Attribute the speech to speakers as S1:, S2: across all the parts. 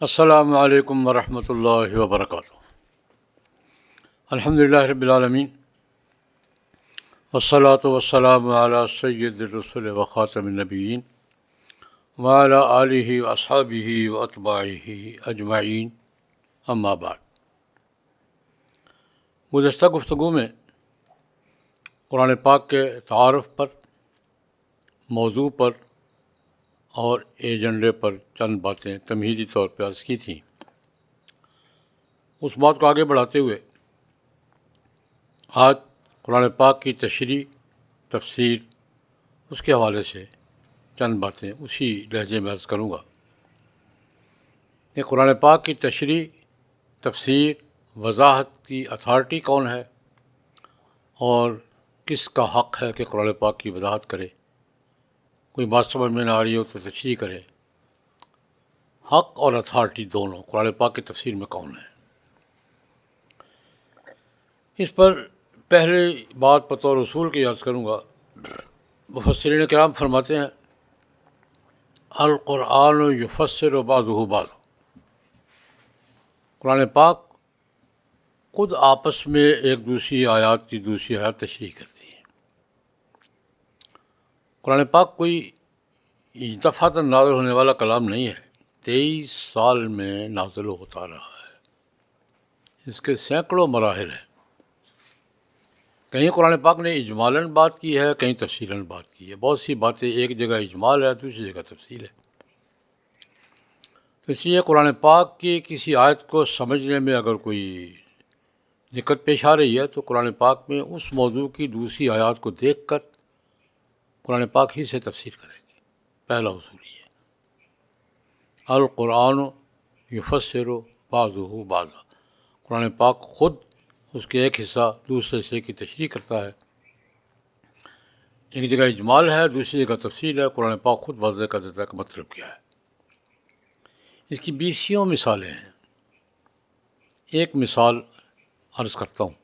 S1: السلام علیکم ورحمۃ اللہ وبرکاتہ۔ الحمدللہ رب العالمین والصلاۃ والسلام علی سید الرسل وخاتم النبیین وعلی آلہ واصحابہ واتباعہ اجمعین، اما بعد۔ گزشتہ گفتگو میں قرآن پاک کے تعارف پر، موضوع پر اور ایجنڈے پر چند باتیں تمہیدی طور پہ عرض کی تھیں۔ اس بات کو آگے بڑھاتے ہوئے آج قرآن پاک کی تشریح، تفسیر، اس کے حوالے سے چند باتیں اسی لہجے میں عرض کروں گا کہ قرآن پاک کی تشریح، تفسیر، وضاحت کی اتھارٹی کون ہے اور کس کا حق ہے کہ قرآن پاک کی وضاحت کرے۔ کوئی بات سمجھ میں نہ آ رہی ہو تو تشریح کرے۔ حق اور اتھارٹی دونوں قرآن پاک کی تفسیر میں کون ہے؟ اس پر پہلی بات بطور اصول کی عرض کروں گا۔ مفسرین کرام فرماتے ہیں القرآن یفسر بعضہ بعضا، قرآن پاک خود آپس میں ایک دوسری آیات کی دوسری آیات تشریح کرتی ہے۔ قرآن پاک کوئی دفعتاً نازل ہونے والا کلام نہیں ہے، 23 سال میں نازل ہوتا رہا ہے۔ اس کے سینکڑوں مراحل ہیں۔ کہیں قرآن پاک نے اجمالاً بات کی ہے، کہیں تفصیلاً بات کی ہے۔ بہت سی باتیں ایک جگہ اجمال ہے، دوسری جگہ تفصیل ہے۔ تو اس لیے قرآن پاک کی کسی آیت کو سمجھنے میں اگر کوئی دقت پیش آ رہی ہے تو قرآن پاک میں اس موضوع کی دوسری آیات کو دیکھ کر قرآن پاک ہی سے تفسیر کریں گے۔ پہلا اصول یہ ہے، القرآن یفسر بعضہ بعضا، قرآن پاک خود اس کے ایک حصہ دوسرے حصے کی تشریح کرتا ہے۔ ایک جگہ اجمال ہے، دوسری جگہ تفصیل ہے۔ قرآن پاک خود واضح کر دیتا ہے کہ مطلب کیا ہے۔ اس کی 20 مثالیں ہیں۔ ایک مثال عرض کرتا ہوں۔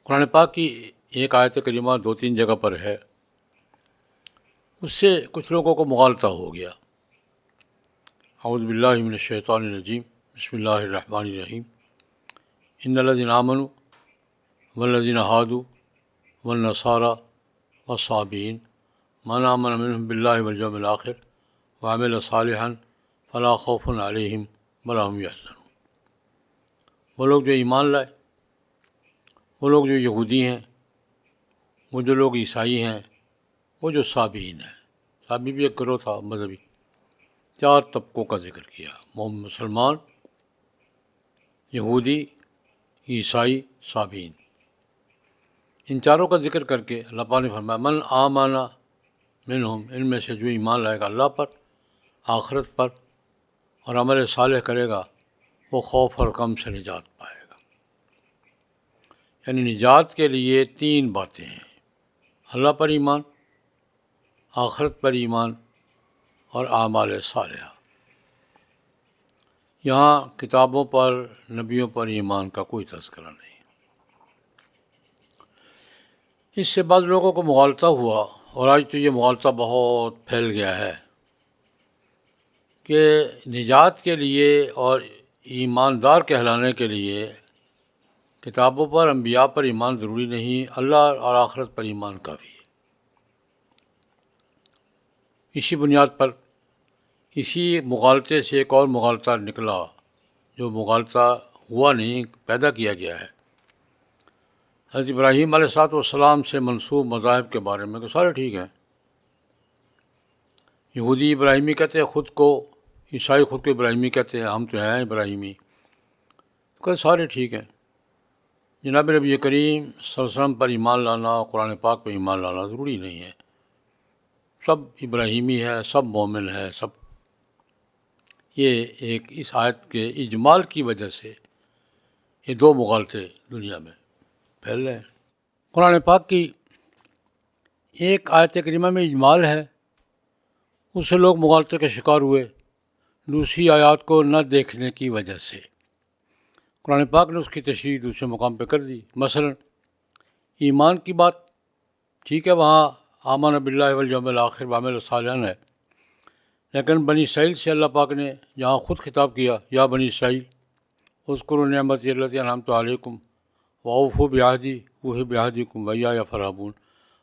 S1: قرآن پاک کی ایک آیت کریمہ 2-3 جگہ پر ہے، اس سے کچھ لوگوں کو مغالطہ ہو گیا۔ اعوذ باللہ من الشیطان الرجیم، بسم اللہ الرحمن الرحیم۔ ان الذین آمنوا والذین ہادوا والنصارى والصابئین من آمن منهم باللہ والیوم الآخر وعمل صالحا فلا خوف علیہم ولا هم یحزنون۔ وہ لوگ جو ایمان لائے، وہ لوگ جو یہودی ہیں، وہ جو لوگ عیسائی ہیں، وہ جو صابئین ہیں۔ صابئی بھی ایک گروہ تھا مذہبی۔ 4 طبقوں کا ذکر کیا، مسلمان، یہودی، عیسائی، صابئین۔ ان چاروں کا ذکر کر کے اللہ پاک نے فرمایا من آمن منہم، ان میں سے جو ایمان لائے گا اللہ پر، آخرت پر، اور عمل صالح کرے گا، وہ خوف اور غم سے نجات پائے گا۔ یعنی نجات کے لیے 3 باتیں ہیں، اللہ پر ایمان، آخرت پر ایمان اور اعمال صالحہ۔ یہاں کتابوں پر، نبیوں پر ایمان کا کوئی تذکرہ نہیں۔ اس سے بعض لوگوں کو مغالطہ ہوا، اور آج تو یہ مغالطہ بہت پھیل گیا ہے کہ نجات کے لیے اور ایماندار کہلانے کے لیے کتابوں پر، انبیاء پر ایمان ضروری نہیں، اللہ اور آخرت پر ایمان کافی ہے۔ اسی بنیاد پر اسی مغالطے سے ایک اور مغالطہ نکلا، جو مغالطہ ہوا نہیں، پیدا کیا گیا ہے۔ حضرت ابراہیم علیہ السلام سے منسوب مذاہب کے بارے میں کہ سارے ٹھیک ہیں۔ یہودی ابراہیمی کہتے ہیں خود کو، عیسائی خود کو ابراہیمی کہتے ہیں، ہم تو ہیں ابراہیمی، کہ سارے ٹھیک ہیں۔ جناب نبی کریم صلی اللہ علیہ وسلم پر ایمان لانا، قرآن پاک پر ایمان لانا ضروری نہیں ہے۔ سب ابراہیمی ہے، سب مومن ہے، سب۔ یہ ایک اس آیت کے اجمال کی وجہ سے یہ 2 مغالطے دنیا میں پھیل رہے ہیں۔ قرآن پاک کی ایک آیت کریمہ میں اجمال ہے، اس سے لوگ مغالطے کے شکار ہوئے، دوسری آیات کو نہ دیکھنے کی وجہ سے۔ قرآن پاک نے اس کی تشریح دوسرے مقام پہ کر دی۔ مثلا ایمان کی بات ٹھیک ہے، وہاں آمن باللہ والیوم الآخر وعمل صالحا ہے، لیکن بنی اسرائیل سے اللہ پاک نے جہاں خود خطاب کیا، یا بنی اسرائیل اذکروا نعمتی التی انعمت علیکم واوفوا بعہدی اوف بعہدکم وایایا فارہبون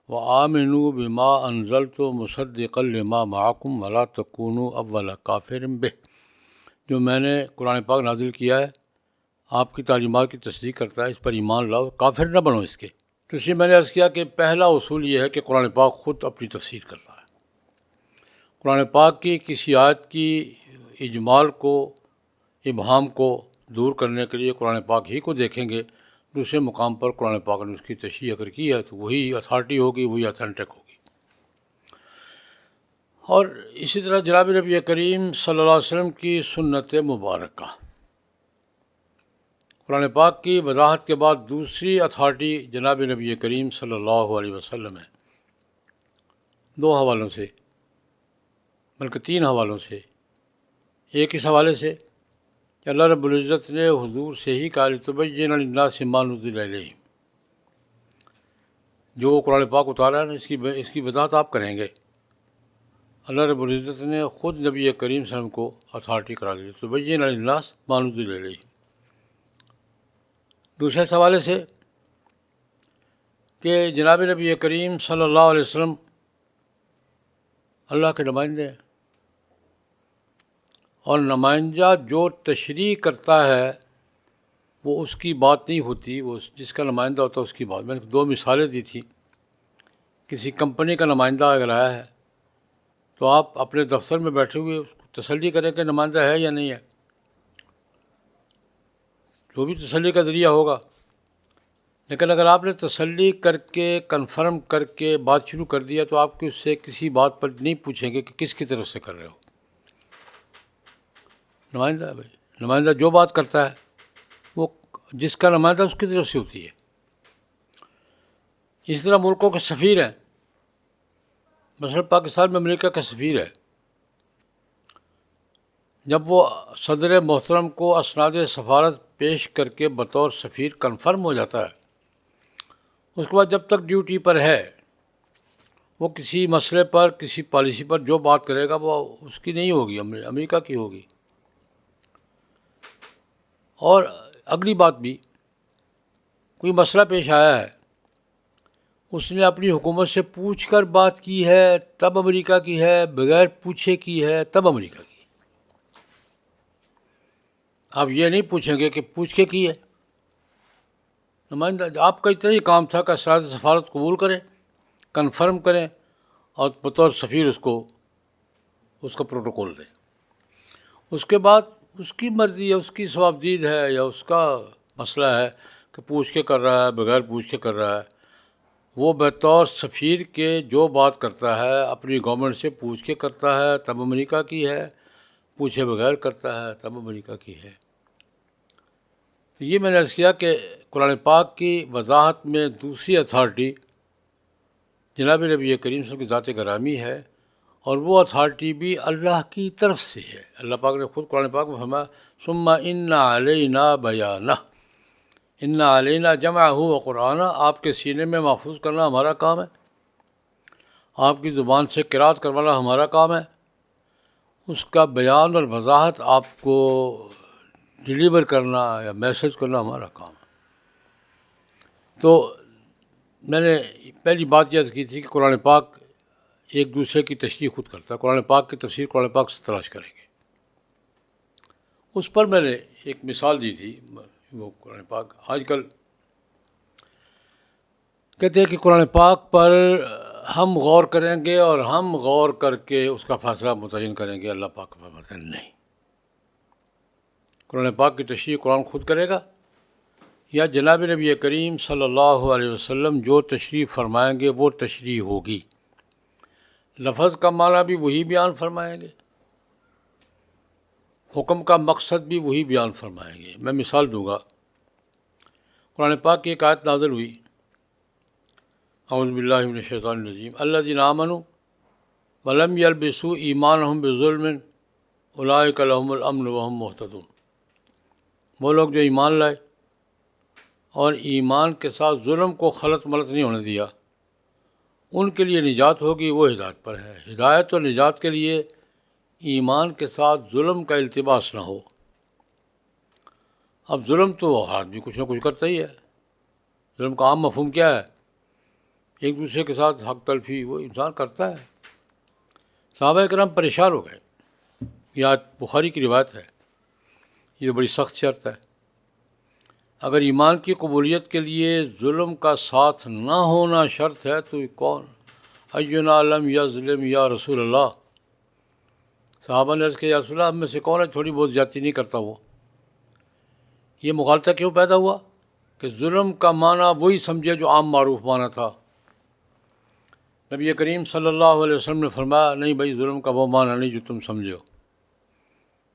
S1: وآمنوا بما انزلت مصدقا لما معکم ولا تکونوا اول کافر بہ، جو میں نے قرآن پاک نازل کیا ہے آپ کی تعلیمات کی تصدیق کرتا ہے، اس پر ایمان لاؤ، کافر نہ بنو اس کے۔ تو اس لیے میں نے عرض کیا کہ پہلا اصول یہ ہے کہ قرآن پاک خود اپنی تفسیر کرتا ہے۔ قرآن پاک کی کسی آیت کی اجمال کو، ابہام کو دور کرنے کے لیے قرآن پاک ہی کو دیکھیں گے، دوسرے مقام پر قرآن پاک نے اس کی تشریح اگر کی ہے تو وہی اتھارٹی ہوگی، وہی اتھینٹک ہوگی۔ اور اسی طرح جناب نبی کریم صلی اللہ علیہ وسلم کی سنت مبارکہ، قرآن پاک کی وضاحت کے بعد دوسری اتھارٹی جناب نبی کریم صلی اللہ علیہ وسلم ہے، دو حوالوں سے بلکہ تین حوالوں سے۔ ایک اس حوالے سے کہ اللہ رب العزت نے حضور سے ہی کہا لِتُبَيِّنَ لِلنَّاسِ مَا نُزِّلَ إِلَيْهِمْ، جو قرآن پاک اتارا ہے نا اس کی وضاحت آپ کریں گے۔ اللہ رب العزت نے خود نبی کریم صلی اللہ علیہ وسلم کو اتھارٹی کرا دی، لِتُبَيِّنَ لِلنَّاسِ مَا نُزِّلَ إِلَيْهِمْ۔ دوسرے حوالے سے کہ جناب نبی کریم صلی اللہ علیہ وسلم اللہ کے نمائندے ہیں، اور نمائندہ جو تشریح کرتا ہے وہ اس کی بات نہیں ہوتی، وہ جس کا نمائندہ ہوتا ہے اس کی بات۔ میں نے دو مثالیں دی تھیں۔ کسی کمپنی کا نمائندہ اگر آیا ہے تو آپ اپنے دفتر میں بیٹھے ہوئے اس کو تسلی کریں کہ نمائندہ ہے یا نہیں ہے، جو بھی تسلی کا ذریعہ ہوگا۔ لیکن اگر آپ نے تسلی کر کے کنفرم کر کے بات شروع کر دیا تو آپ اس سے کسی بات پر نہیں پوچھیں گے کہ کس کی طرف سے کر رہے ہو۔ نمائندہ ہے بھائی، نمائندہ جو بات کرتا ہے وہ جس کا نمائندہ اس کی طرف سے ہوتی ہے۔ اس طرح ملکوں کے سفیر ہیں، مثلا پاکستان میں امریکہ کا سفیر ہے، جب وہ صدر محترم کو اسناد سفارت پیش کر کے بطور سفیر کنفرم ہو جاتا ہے، اس کے بعد جب تک ڈیوٹی پر ہے وہ کسی مسئلے پر، کسی پالیسی پر جو بات کرے گا وہ اس کی نہیں ہوگی، امریکہ کی ہوگی۔ اور اگلی بات بھی، کوئی مسئلہ پیش آیا ہے، اس نے اپنی حکومت سے پوچھ کر بات کی ہے تب امریکہ کی ہے، بغیر پوچھے کی ہے تب امریکہ کی۔ آپ یہ نہیں پوچھیں گے کہ پوچھ کے کی ہے۔ نمائندہ آپ کا اتنا ہی کام تھا کہ اسناد سفارت قبول کریں، کنفرم کریں اور بطور سفیر اس کا پروٹوکول دیں۔ اس کے بعد اس کی مرضی ہے، اس کی ثوابدید ہے یا اس کا مسئلہ ہے کہ پوچھ کے کر رہا ہے، بغیر پوچھ کے کر رہا ہے۔ وہ بطور سفیر کے جو بات کرتا ہے اپنی گورنمنٹ سے پوچھ کے کرتا ہے تب امریکہ کی ہے، پوچھے بغیر کرتا ہے تب امریکہ کی ہے۔ یہ میں نے عرض کیا کہ قرآن پاک کی وضاحت میں دوسری اتھارٹی جناب نبی کریم صلی اللہ علیہ وسلم کی ذات گرامی ہے، اور وہ اتھارٹی بھی اللہ کی طرف سے ہے۔ اللہ پاک نے خود قرآن پاک میں فرمایا ثم ان علینا بیانہ، ان علینا جمعہ و قرآنہ، آپ کے سینے میں محفوظ کرنا ہمارا کام ہے، آپ کی زبان سے قرات کروانا ہمارا کام ہے، اس کا بیان اور وضاحت آپ کو ڈیلیور کرنا یا میسج کرنا ہمارا کام ہے۔ تو میں نے پہلی بات یہ عرض کی تھی کہ قرآن پاک ایک دوسرے کی تشریح خود کرتا ہے، قرآن پاک کی تفسیر قرآن پاک سے تلاش کریں گے۔ اس پر میں نے ایک مثال دی تھی، وہ قرآن پاک آج کل کہتے ہیں کہ قرآن پاک پر ہم غور کریں گے اور ہم غور کر کے اس کا فیصلہ متعین کریں گے۔ اللہ پاک فرماتے ہیں نہیں، قرآن پاک کی تشریح قرآن خود کرے گا، یا جناب نبی کریم صلی اللہ علیہ وسلم جو تشریح فرمائیں گے وہ تشریح ہوگی، لفظ کا معنی بھی وہی بیان فرمائیں گے، حکم کا مقصد بھی وہی بیان فرمائیں گے۔ میں مثال دوں گا، قرآن پاک کی ایک آیت نازل ہوئی، اعوذ باللہ من الشیطان الرجیم، الذین آمنوا ولم یلبسوا ایمانہم بظلم اولئک لہم الامن وہم مہتدون۔ وہ لوگ جو ایمان لائے اور ایمان کے ساتھ ظلم کو خلط ملط نہیں ہونے دیا، ان کے لیے نجات ہوگی، وہ ہدایت پر ہے۔ ہدایت اور نجات کے لیے ایمان کے ساتھ ظلم کا التباس نہ ہو۔ اب ظلم تو آدمی کچھ نہ کچھ کرتا ہی ہے۔ ظلم کا عام مفہوم کیا ہے؟ ایک دوسرے کے ساتھ حق تلفی وہ انسان کرتا ہے۔ صحابہ کرام پریشان ہو گئے۔ یہ آج بخاری کی روایت ہے، یہ بڑی سخت شرط ہے۔ اگر ایمان کی قبولیت کے لیے ظلم کا ساتھ نہ ہونا شرط ہے تو کون اینا لم یظلم یا رسول اللہ؟ صحابہ نے عرض کیا یا رسول اللہ، ہم میں سے کون ہے تھوڑی بہت زیادتی نہیں کرتا وہ؟ یہ مغالطہ کیوں پیدا ہوا کہ ظلم کا معنی وہی سمجھے جو عام معروف معنی تھا۔ نبی کریم صلی اللہ علیہ وسلم نے فرمایا نہیں بھائی، ظلم کا وہ معنی نہیں جو تم سمجھو۔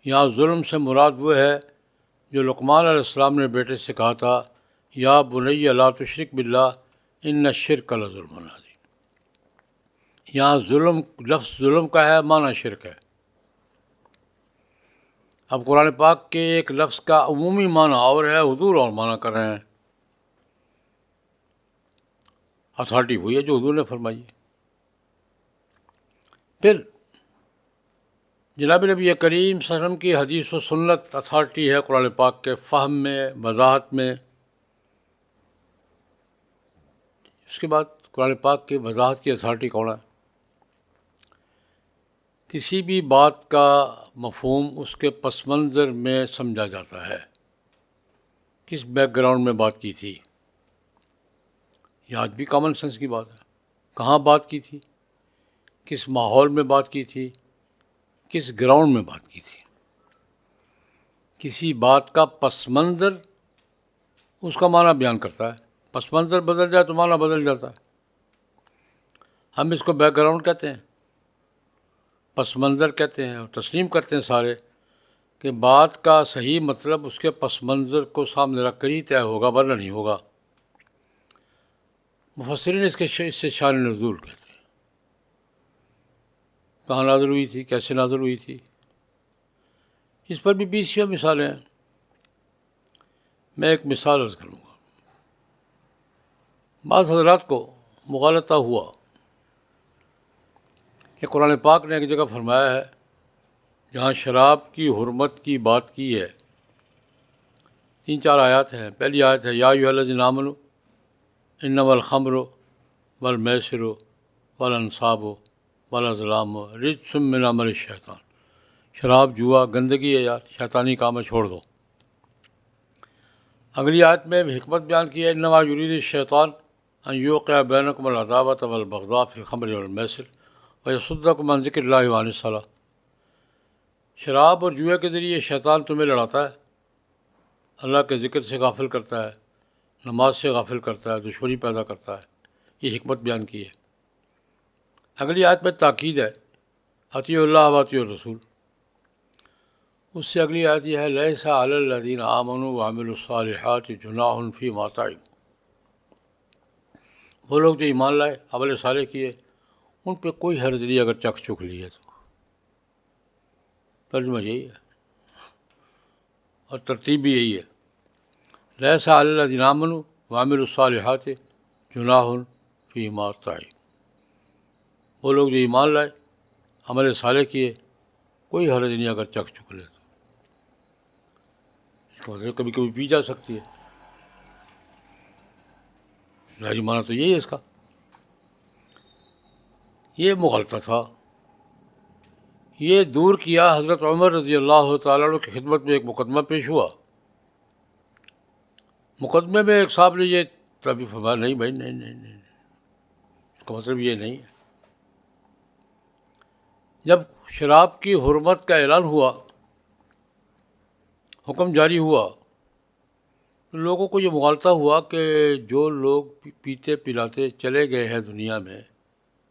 S1: یہاں ظلم سے مراد وہ ہے جو لقمان علیہ السلام نے بیٹے سے کہا تھا، یا بنی لا تشرک باللہ ان الشرک لظلم عظیم۔ یہاں ظلم، لفظ ظلم کا ہے، معنی شرک ہے۔ اب قرآن پاک کے ایک لفظ کا عمومی معنی اور ہے، حضور اور معنی کر رہے ہیں۔ اتھارٹی وہی ہے جو حضور نے فرمائی ہے۔ پھر جناب نبی کریم صلی اللہ علیہ وسلم کی حدیث و سنت اتھارٹی ہے قرآن پاک کے فہم میں، وضاحت میں۔ اس کے بعد قرآن پاک کی وضاحت کی اتھارٹی کون ہے؟ کسی بھی بات کا مفہوم اس کے پس منظر میں سمجھا جاتا ہے، کس بیک گراؤنڈ میں بات کی تھی۔ یہ آج بھی کامن سینس کی بات ہے۔ کہاں بات کی تھی، کس ماحول میں بات کی تھی، کس گراؤنڈ میں بات کی تھی۔ کسی بات کا پس منظر اس کا معنی بیان کرتا ہے۔ پس منظر بدل جائے تو معنی بدل جاتا ہے۔ ہم اس کو بیک گراؤنڈ کہتے ہیں، پس منظر کہتے ہیں، اور تسلیم کرتے ہیں سارے کہ بات کا صحیح مطلب اس کے پس منظر کو سامنے رکھ کر ہی طے ہوگا، ورنہ نہیں ہوگا۔ مفسرین اس سے شان نزول کہتے ہیں۔ کہاں نازل ہوئی تھی، کیسے نازل ہوئی تھی، اس پر بھی بیسیوں مثالیں ہیں۔ میں ایک مثال عرض کروں گا۔ بعض حضرات کو مغالطہ ہوا کہ قرآن پاک نے ایک جگہ فرمایا ہے جہاں شراب کی حرمت کی بات کی ہے، 3-4 آیات ہیں۔ پہلی آیت ہے یا ایھا الذین آمنوا انما الخمر والمیسر والانصاب والازلام رجس من عمل الشیطان۔ شراب جوا گندگی ہے یار، شیطانی کام ہے، چھوڑ دو۔ اگلی آیت میں حکمت بیان کی ہے انما یرید الشیطان ان یوقع بینکم العداوۃ والبغضاء فی الخمر والمیسر ویصدکم عن ذکر اللہ وعن الصلاۃ۔ شراب اور جوئے کے ذریعے شیطان تمہیں لڑاتا ہے، اللہ کے ذکر سے غافل کرتا ہے، نماز سے غافل کرتا ہے، دشمنی پیدا کرتا ہے۔ یہ حکمت بیان کی ہے۔ اگلی آیت میں تاکید ہے اطیعوا اللہ واطیعوا الرسول۔ اس سے اگلی آیت یہ ہے لیس علی الذین آمنوا وعملوا الصالحات جناح فیما طعموا۔ وہ لوگ جو ایمان لائے، عمل صالح کیے، ان پہ کوئی حرج نہیں اگر چکھ چکھ لیے تو۔ ترجمہ یہی ہے اور ترتیب بھی یہی ہے۔ لیس علی الذین آمنوا وعملوا الصالحات جناح فیما طعموا۔ وہ لوگ جو ایمان لائے، عمل صالح کیے، کوئی حرج نہیں اگر چکھ چکھ لے تو۔ اس کا مطلب کبھی کبھی پی جا سکتی ہے، ظاہری معنی تو یہی ہے اس کا۔ یہ مغالطہ تھا۔ یہ دور کیا حضرت عمر رضی اللہ تعالیٰ عنہ کی خدمت میں ایک مقدمہ پیش ہوا۔ مقدمے میں ایک صاحب نے یہ تبھی فرمایا نہیں بھائی، نہیں، اس کا مطلب یہ نہیں ہے۔ جب شراب کی حرمت کا اعلان ہوا، حکم جاری ہوا، تو لوگوں کو یہ مغالطہ ہوا کہ جو لوگ پیتے پلاتے چلے گئے ہیں دنیا میں،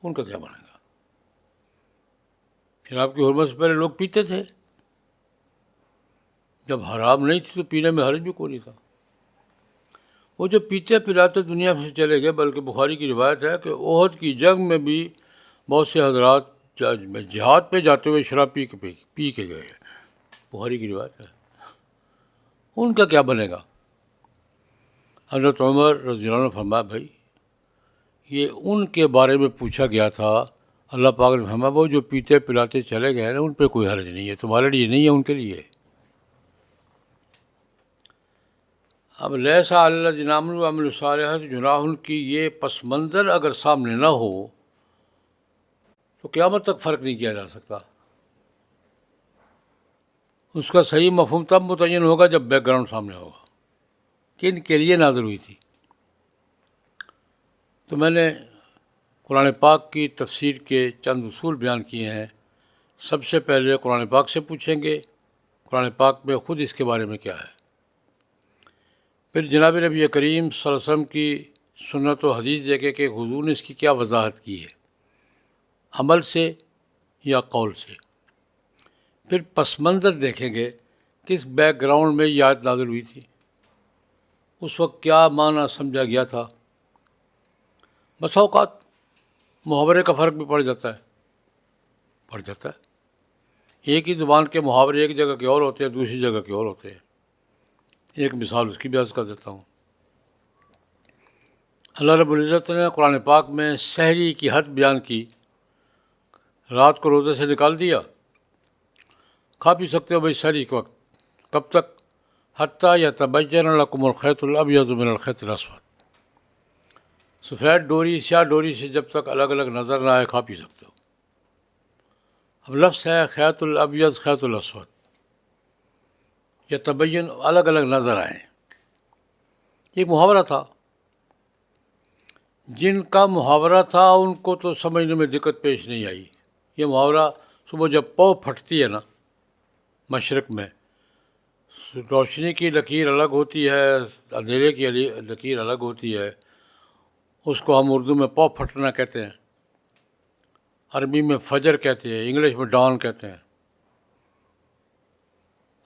S1: ان کا کیا بنے گا؟ شراب کی حرمت سے پہلے لوگ پیتے تھے، جب حرام نہیں تھی تو پینے میں حرج بھی کوئی نہیں تھا۔ وہ جو پیتے پلاتے دنیا سے چلے گئے، بلکہ بخاری کی روایت ہے کہ احد کی جنگ میں بھی بہت سے حضرات جہاد پہ جاتے ہوئے شراب پی کے گئے ہیں، بخاری کی روایت ہے۔ ان کا کیا بنے گا؟ حضرت عمر رضی اللہ عنہ نے فرمایا بھائی یہ ان کے بارے میں پوچھا گیا تھا اللہ پاک نے فرمایا وہ جو پیتے پلاتے چلے گئے نا ان پہ کوئی حرج نہیں ہے، تمہارے لیے نہیں ہے، ان کے لیے ہے۔ اب لیسا الذین آمنوا وعملوا الصالحات جناح کی یہ پس منظر اگر سامنے نہ ہو تو قیامت تک فرق نہیں کیا جا سکتا۔ اس کا صحیح مفہوم تب متعین ہوگا جب بیک گراؤنڈ سامنے ہوگا کہ ان کے لیے نازل ہوئی تھی۔ تو میں نے قرآن پاک کی تفسیر کے چند اصول بیان کیے ہیں۔ سب سے پہلے قرآن پاک سے پوچھیں گے قرآن پاک میں خود اس کے بارے میں کیا ہے، پھر جناب نبی کریم صلی اللہ علیہ وسلم کی سنت و حدیث دیکھیں کہ حضور نے اس کی کیا وضاحت کی ہے، عمل سے یا قول سے۔ پھر پس منظر دیکھیں گے کس بیک گراؤنڈ میں یہ آیت نازل ہوئی تھی، اس وقت کیا معنی سمجھا گیا تھا۔ بسا اوقات محاورے کا فرق بھی پڑ جاتا ہے۔ ایک ہی زبان کے محاورے ایک جگہ کے اور ہوتے ہیں، دوسری جگہ کے اور ہوتے ہیں۔ ایک مثال اس کی بھی عرض کر دیتا ہوں۔ اللہ رب العزت نے قرآن پاک میں سحری کی حد بیان کی، رات کو روزے سے نکال دیا، کھا پی سکتے ہو بھائی سحری کے وقت، کب تک؟ حتیٰ یتبین لکم الخیط الابیض من الخیط الاسود، سفید ڈوری سیاہ ڈوری سے جب تک الگ الگ نظر نہ آئے کھا پی سکتے ہو۔ اب لفظ ہے خیط الابیض خیط الاسود، یتبین الگ الگ نظر آئیں، ایک محاورہ تھا۔ جن کا محاورہ تھا ان کو تو سمجھنے میں دقت پیش نہیں آئی۔ یہ محاورہ صبح جب پاؤ پھٹتی ہے نا مشرق میں، روشنی کی لکیر الگ ہوتی ہے، اندھیرے کی لکیر الگ ہوتی ہے، اس کو ہم اردو میں پاؤ پھٹنا کہتے ہیں، عربی میں فجر کہتے ہیں، انگلش میں ڈان کہتے ہیں۔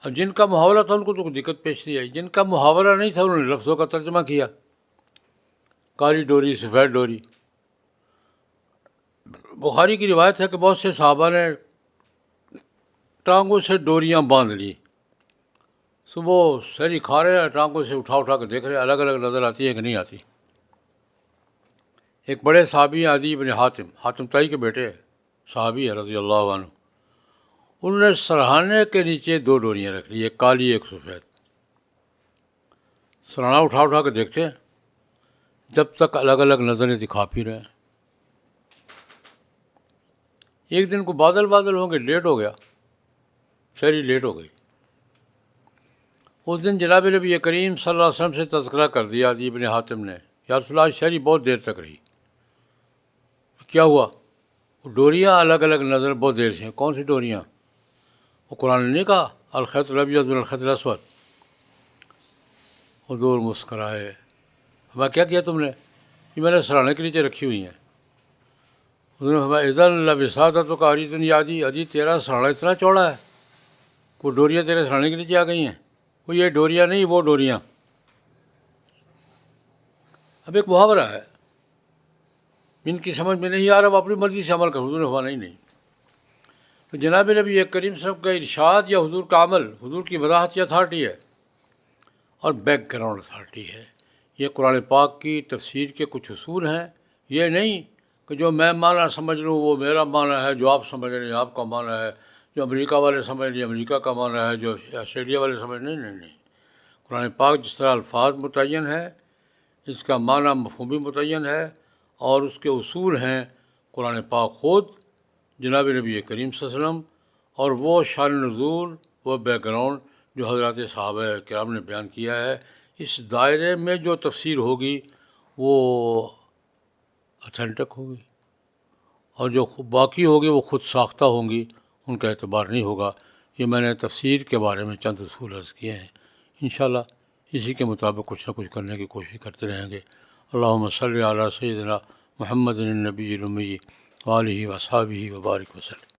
S1: اب جن کا محاورہ تھا ان کو تو کوئی دقت پیش نہیں آئی، جن کا محاورہ نہیں تھا انہوں نے لفظوں کا ترجمہ کیا، کالی ڈوری سفید ڈوری۔ بخاری کی روایت ہے کہ بہت سے صحابہ نے ٹانگوں سے ڈوریاں باندھ لی، صبح سحری کھا رہے ہیں، ٹانگوں سے اٹھا کے دیکھ رہے ہیں الگ الگ نظر آتی ہے کہ نہیں آتی۔ ایک بڑے صحابی عدی بن حاتم تائی کے بیٹے صحابی ہے رضی اللہ عنہ، انہوں نے سرہانے کے نیچے دو ڈوریاں رکھ لی، ایک کالی ایک سفید۔ سرہانا اٹھا کے دیکھتے ہیں جب تک الگ الگ نظریں دکھا پی رہے ہیں۔ ایک دن کو بادل ہوں گے، لیٹ ہو گیا، سحری لیٹ ہو گئی۔ اس دن جناب نبی کریم صلی اللہ علیہ وسلم سے تذکرہ کر دیا عدی بن حاتم نے، یا رسول اللہ سحری بہت دیر تک رہی، کیا ہوا؟ ڈوریاں الگ الگ نظر بہت دیر سے ہیں۔ کون سی ڈوریاں؟ وہ قرآن نے نہیں کہا الخیط الابیض من الخیط الاسود؟ حضور مسکرائے، ہمیں کیا کیا تم نے؟ یہ میں نے سراہنے کے نیچے رکھی ہوئی ہیں۔ حضور نے فرمایا اذن لوسادتک عریض یا عدی تیرا سراہنا اتنا چوڑا ہے، وہ ڈوریاں تیرے سراہنے کے نیچے آ گئی ہیں؟ وہ یہ ڈوریاں نہیں، وہ ڈوریاں۔ اب ایک محاورہ ہے، جن کی سمجھ میں نہیں آ رہا وہ اپنی مرضی سے عمل کر، حضور نے فرمایا نہیں۔ تو جناب نبی کریم صلی اللہ علیہ وسلم کا ارشاد یا حضور کا عمل، حضور کی وضاحت یا اتھارٹی ہے، اور بیک گراؤنڈ اتھارٹی ہے۔ یہ قرآن پاک کی تفسیر کے کچھ اصول ہیں، یہ نہیں کہ جو میں معنی سمجھ لوں وہ میرا معنی ہے، جو آپ سمجھ رہے ہیں آپ کا معنی ہے، جو امریکہ والے سمجھ رہے ہیں امریکہ کا معنی ہے، جو آسٹریلیا والے سمجھ نہیں۔ قرآن پاک جس طرح الفاظ متعین ہے، اس کا معنی مفہومی متعین ہے، اور اس کے اصول ہیں قرآن پاک خود، جناب نبی کریم صلی اللہ علیہ وسلم، اور وہ شان نزول، وہ بیک گراؤنڈ جو حضرات صحابہ کرام نے بیان کیا ہے۔ اس دائرے میں جو تفسیر ہوگی وہ اتھینٹک ہوگی، اور جو باقی ہوگی وہ خود ساختہ ہوں گی، ان کا اعتبار نہیں ہوگا۔ یہ میں نے تفسیر کے بارے میں چند اصول عرض کیے ہیں، انشاءاللہ اسی کے مطابق کچھ نہ کچھ کرنے کی کوشش کرتے رہیں گے۔ اللہم صلی علی سیدنا محمد النبی الامی وآلہ وصحبہ وبارک وسلم۔